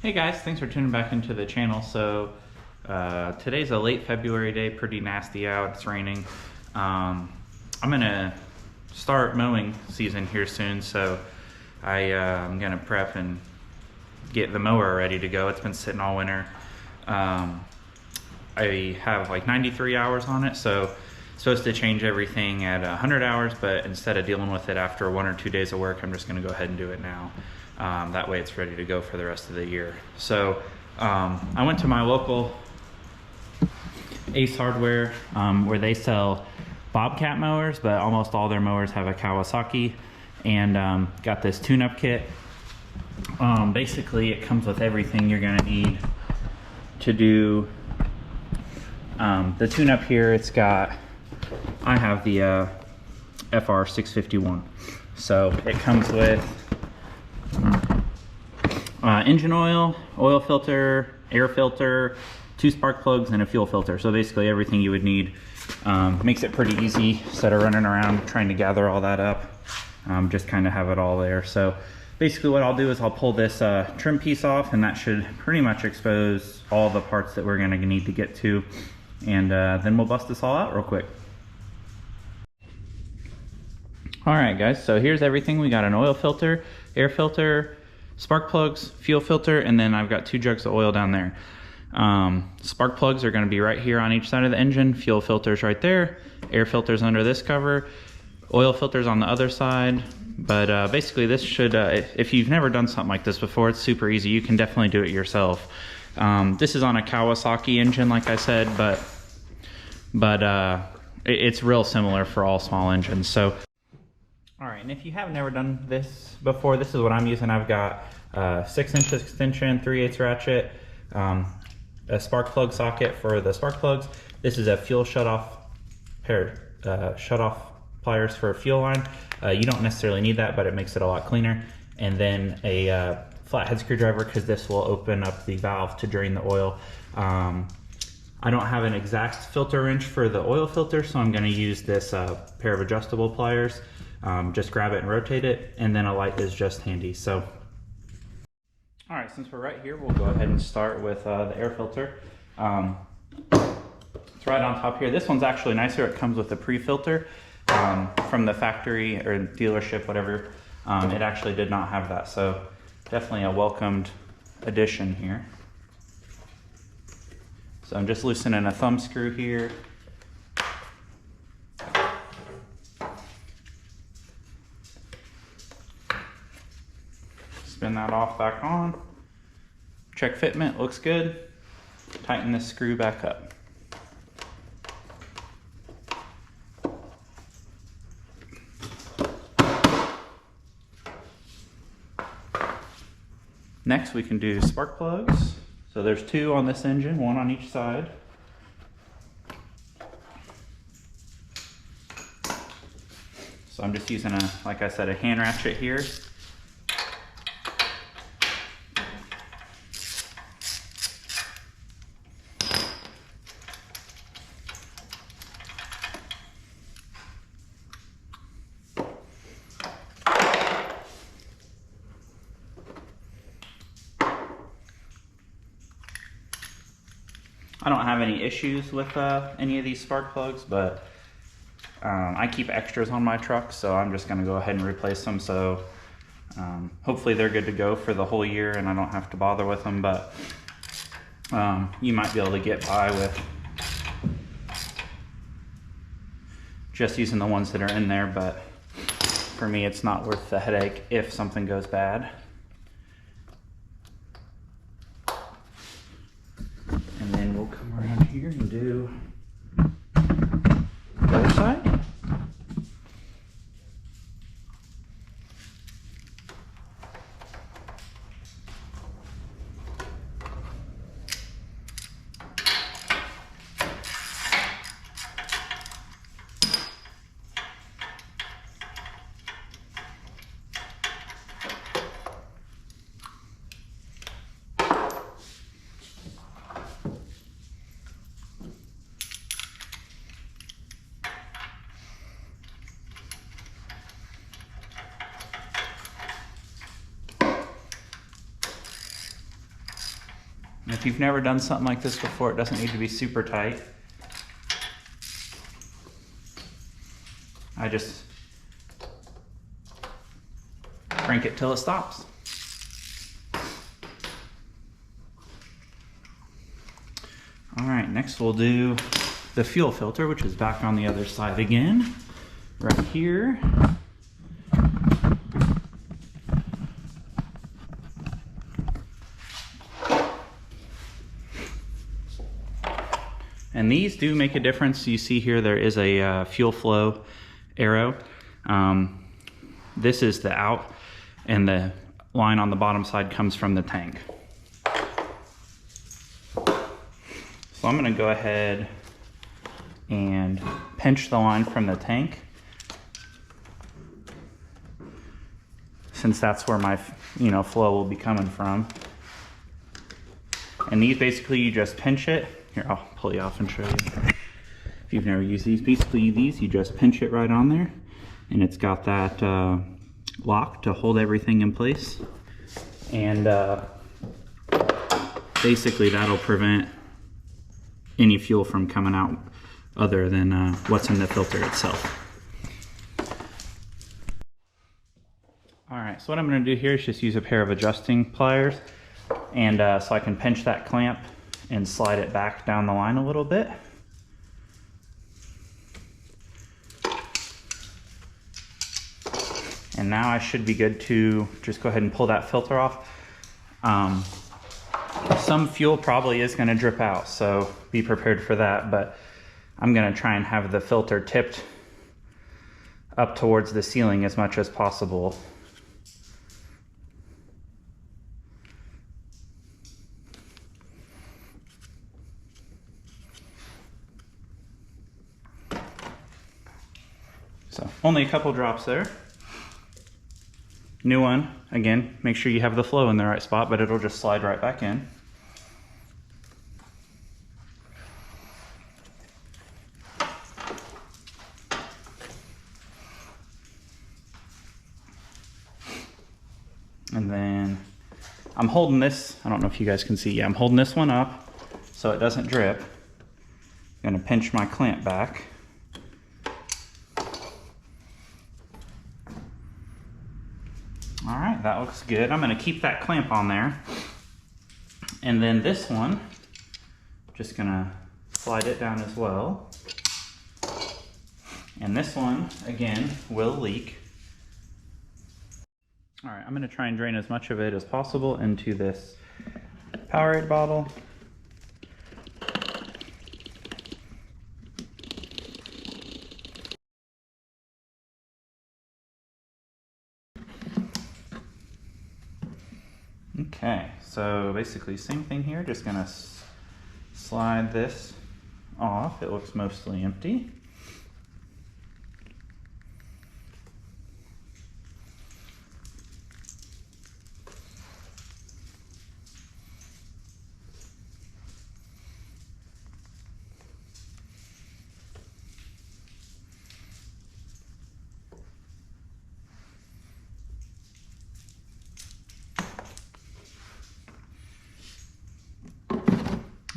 Hey guys, thanks for tuning back into the channel. So today's a late February day, pretty nasty out, it's raining. I'm gonna start mowing season here soon, so I'm gonna prep and get the mower ready to go. It's been sitting all winter. I have like 93 hours on it, so it's supposed to change everything at 100 hours, but instead of dealing with it after 1 or 2 days of work, I'm just gonna go ahead and do it now. That way it's ready to go for the rest of the year. So I went to my local Ace Hardware where they sell Bobcat mowers, but almost all their mowers have a Kawasaki, and got this tune-up kit. Basically it comes with everything you're gonna need to do the tune-up here. I have the FR651. So it comes with engine oil, oil filter, air filter, 2 spark plugs, and a fuel filter. So basically everything you would need. Makes it pretty easy instead of running around trying to gather all that up. Just kind of have it all there. So basically what I'll do is I'll pull this trim piece off, and that should pretty much expose all the parts that we're going to need to get to. And then we'll bust this all out real quick. Alright guys, so here's everything. We got an oil filter, air filter, spark plugs, fuel filter, and then I've got 2 jugs of oil down there. Spark plugs are going to be right here on each side of the engine, fuel filters right there, air filters under this cover, oil filters on the other side. But basically this should, if you've never done something like this before, it's super easy. You can definitely do it yourself. This is on a Kawasaki engine, like I said, but it's real similar for all small engines. So alright, and if you have never done this before, this is what I'm using. I've got 6-inch extension, 3/8 ratchet, a spark plug socket for the spark plugs. This is a fuel shutoff pair, shutoff pliers for a fuel line. You don't necessarily need that, but it makes it a lot cleaner. And then a flathead screwdriver, because this will open up the valve to drain the oil. I don't have an exact filter wrench for the oil filter, so I'm going to use this pair of adjustable pliers. Just grab it and rotate it, and then a light is just handy. So alright, since we're right here, we'll go ahead and start with the air filter. It's right on top here. This one's actually nicer. It comes with a pre-filter from the factory or dealership, whatever. It actually did not have that, so definitely a welcomed addition here. So I'm just loosening a thumb screw here. Spin that off, back on. Check fitment, looks good. Tighten this screw back up. Next we can do spark plugs. So there's 2 on this engine, 1 on each side. So I'm just using like I said, a hand ratchet here. I don't have any issues with any of these spark plugs, but I keep extras on my truck, so I'm just going to go ahead and replace them. So hopefully they're good to go for the whole year and I don't have to bother with them, but you might be able to get by with just using the ones that are in there, but for me it's not worth the headache if something goes bad. And then we'll come around here and do the other side. If you've never done something like this before, it doesn't need to be super tight. I just crank it till it stops. All right, next we'll do the fuel filter, which is back on the other side again, right here. And these do make a difference. You see here there is a fuel flow arrow. This is the out, and the line on the bottom side comes from the tank. So I'm gonna go ahead and pinch the line from the tank, since that's where my flow will be coming from. And these, basically you just pinch it. Here, I'll pull you off and show you. If you've never used these, basically these, you just pinch it right on there, and it's got that lock to hold everything in place. And basically that'll prevent any fuel from coming out other than what's in the filter itself. All right, so what I'm gonna do here is just use a pair of adjusting pliers, and so I can pinch that clamp and slide it back down the line a little bit. And now I should be good to just go ahead and pull that filter off. Some fuel probably is gonna drip out, so be prepared for that, but I'm gonna try and have the filter tipped up towards the ceiling as much as possible. So only a couple drops there. New one, again, make sure you have the flow in the right spot, but it'll just slide right back in. And then I'm holding this, I don't know if you guys can see, yeah, I'm holding this one up so it doesn't drip. I'm gonna pinch my clamp back. All right, that looks good. I'm gonna keep that clamp on there. And then this one, just gonna slide it down as well. And this one, again, will leak. All right, I'm gonna try and drain as much of it as possible into this Powerade bottle. Okay, so basically same thing here, just gonna slide this off. It looks mostly empty.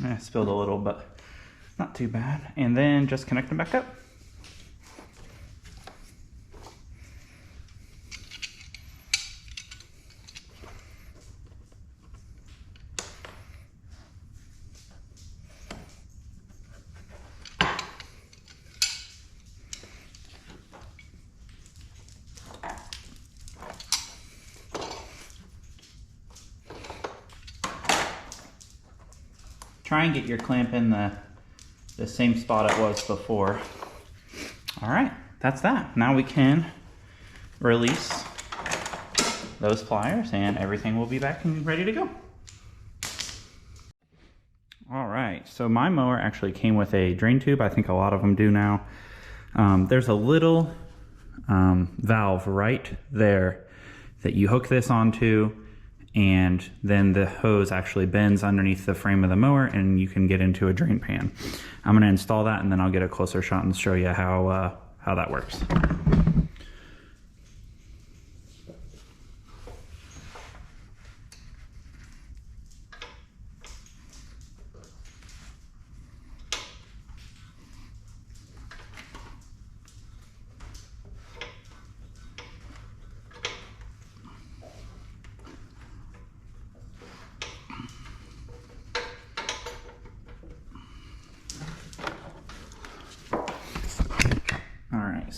I spilled a little, but not too bad. And then just connect them back up. Try and get your clamp in the same spot it was before. All right, that's that. Now we can release those pliers and everything will be back and ready to go. All right, so my mower actually came with a drain tube. I think a lot of them do now. There's a little valve right there that you hook this onto, and then the hose actually bends underneath the frame of the mower and you can get into a drain pan. I'm gonna install that and then I'll get a closer shot and show you how that works.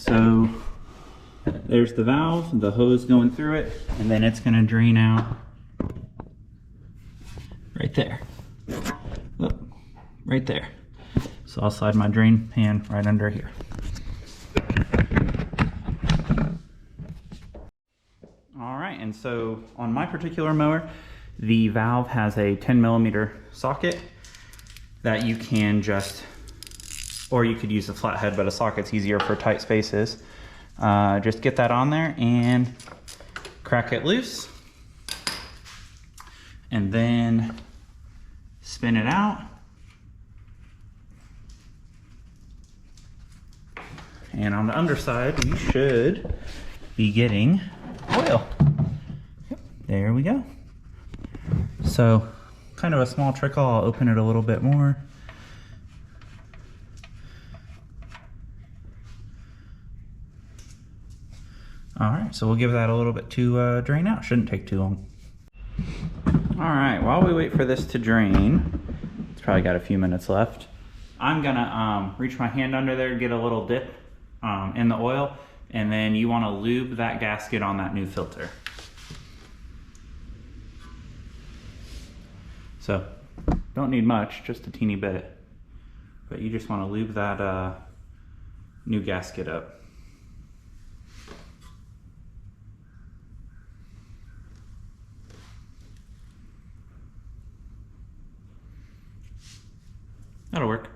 So there's the valve, the hose going through it, and then it's gonna drain out right there. Oh, right there. So I'll slide my drain pan right under here. All right, and so on my particular mower, the valve has a 10mm socket that you can just, or you could use a flathead, but a socket's easier for tight spaces. Just get that on there and crack it loose, and then spin it out. And on the underside, we should be getting oil. Yep, there we go. So kind of a small trickle. I'll open it a little bit more. All right, so we'll give that a little bit to drain out. Shouldn't take too long. All right, while we wait for this to drain, it's probably got a few minutes left. I'm gonna reach my hand under there, get a little dip in the oil, and then you wanna lube that gasket on that new filter. So, don't need much, just a teeny bit, but you just wanna lube that new gasket up. That'll work.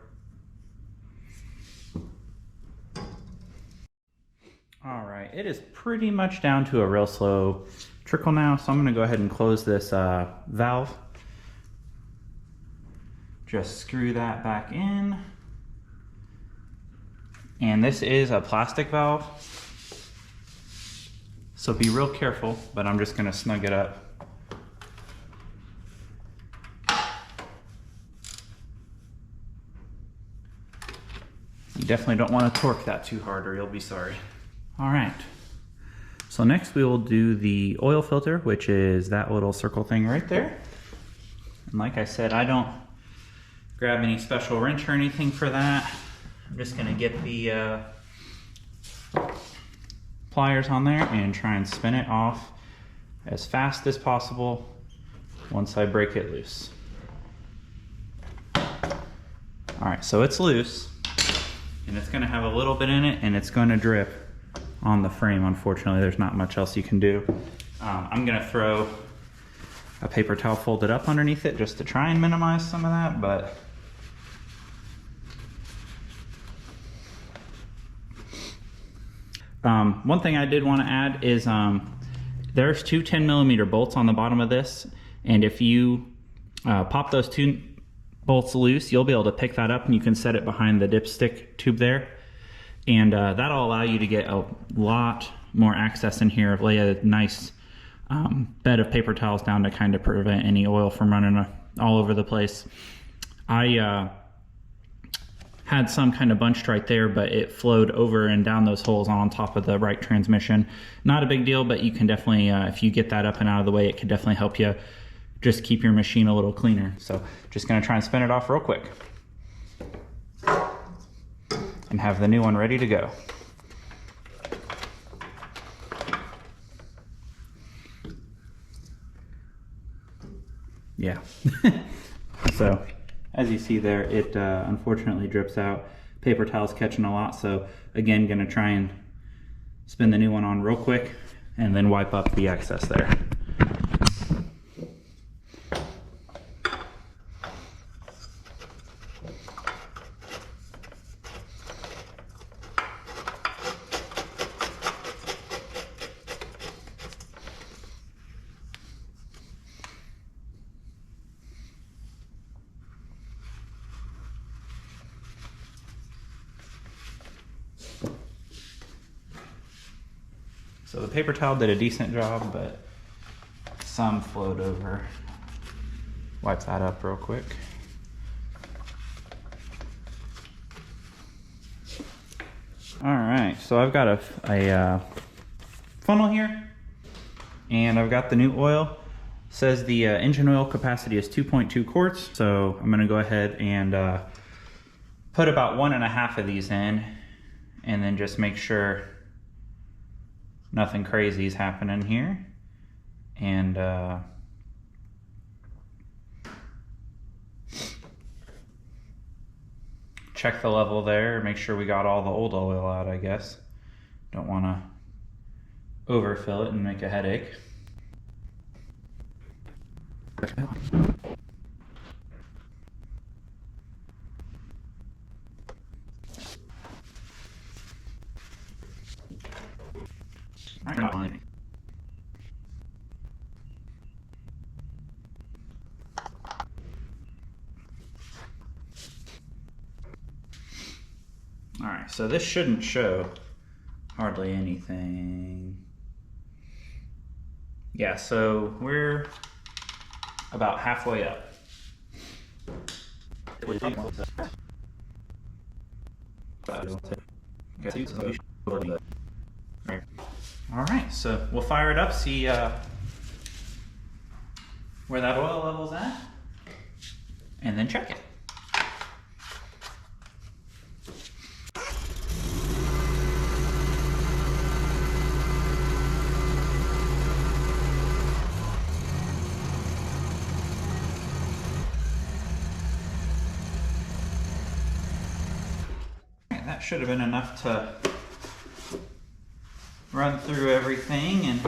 All right, it is pretty much down to a real slow trickle now, so I'm gonna go ahead and close this valve. Just screw that back in. And this is a plastic valve, so be real careful, but I'm just gonna snug it up. You definitely don't want to torque that too hard or you'll be sorry. All right, so next we will do the oil filter, which is that little circle thing right there. And like I said, I don't grab any special wrench or anything for that. I'm just gonna get the pliers on there and try and spin it off as fast as possible once I break it loose. All right, so it's loose. And it's gonna have a little bit in it and it's gonna drip on the frame. Unfortunately, there's not much else you can do. I'm gonna throw a paper towel folded up underneath it just to try and minimize some of that, but one thing I did wanna add is there's two 10mm bolts on the bottom of this, and if you pop those two bolts loose, you'll be able to pick that up and you can set it behind the dipstick tube there, and that'll allow you to get a lot more access in here. Lay a nice bed of paper towels down to kind of prevent any oil from running all over the place. I had some kind of bunched right there, but it flowed over and down those holes on top of the right transmission. Not a big deal, but you can definitely, if you get that up and out of the way, it could definitely help you just keep your machine a little cleaner. So just gonna try and spin it off real quick and have the new one ready to go. Yeah. So as you see there, it unfortunately drips out. Paper towel's catching a lot, so again, gonna try and spin the new one on real quick and then wipe up the excess there. So the paper towel did a decent job, but some flowed over. Wipe that up real quick. All right, so I've got a funnel here, and I've got the new oil. It says the engine oil capacity is 2.2 quarts, so I'm gonna go ahead and put about 1.5 of these in, and then just make sure nothing crazy is happening here. And check the level there, make sure we got all the old oil out, I guess. Don't want to overfill it and make a headache. Alright, so this shouldn't show hardly anything. Yeah, so we're about halfway up. Alright, so we'll fire it up, see where that oil level's at, and then check it. That should have been enough to run through everything and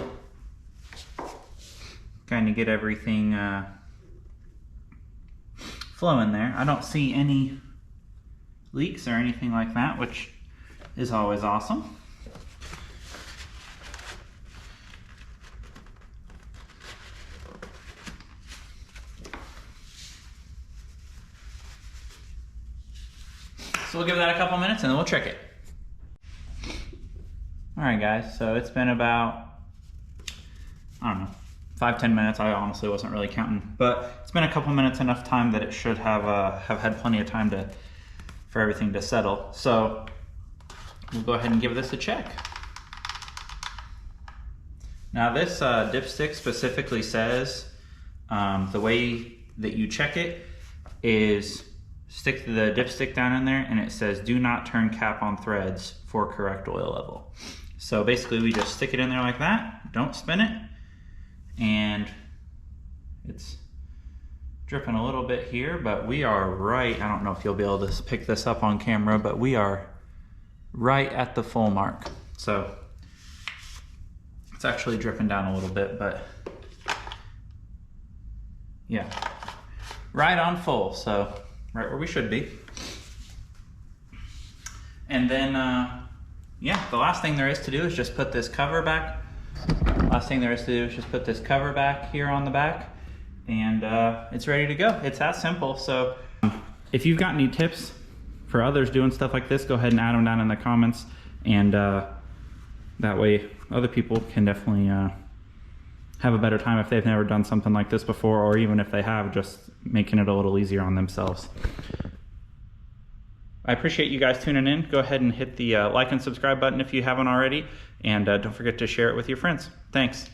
kind of get everything flowing there. I don't see any leaks or anything like that, which is always awesome. So we'll give that a couple minutes and then we'll check it. Alright guys, so it's been about, I don't know, 5-10 minutes. I honestly wasn't really counting, but it's been a couple minutes, enough time that it should have had plenty of time for everything to settle. So we'll go ahead and give this a check. Now this dipstick specifically says the way that you check it is stick the dipstick down in there and it says do not turn cap on threads for correct oil level. So basically we just stick it in there like that, don't spin it, and it's dripping a little bit here, but we are right, I don't know if you'll be able to pick this up on camera, but we are right at the full mark. So it's actually dripping down a little bit, but yeah, right on full, so right where we should be. And then, yeah, the last thing there is to do is just put this cover back. Last thing there is to do is just put this cover back here on the back, and it's ready to go. It's that simple. So if you've got any tips for others doing stuff like this, go ahead and add them down in the comments, and that way other people can definitely have a better time if they've never done something like this before, or even if they have, just making it a little easier on themselves. I appreciate you guys tuning in. Go ahead and hit the like and subscribe button if you haven't already, and don't forget to share it with your friends. Thanks.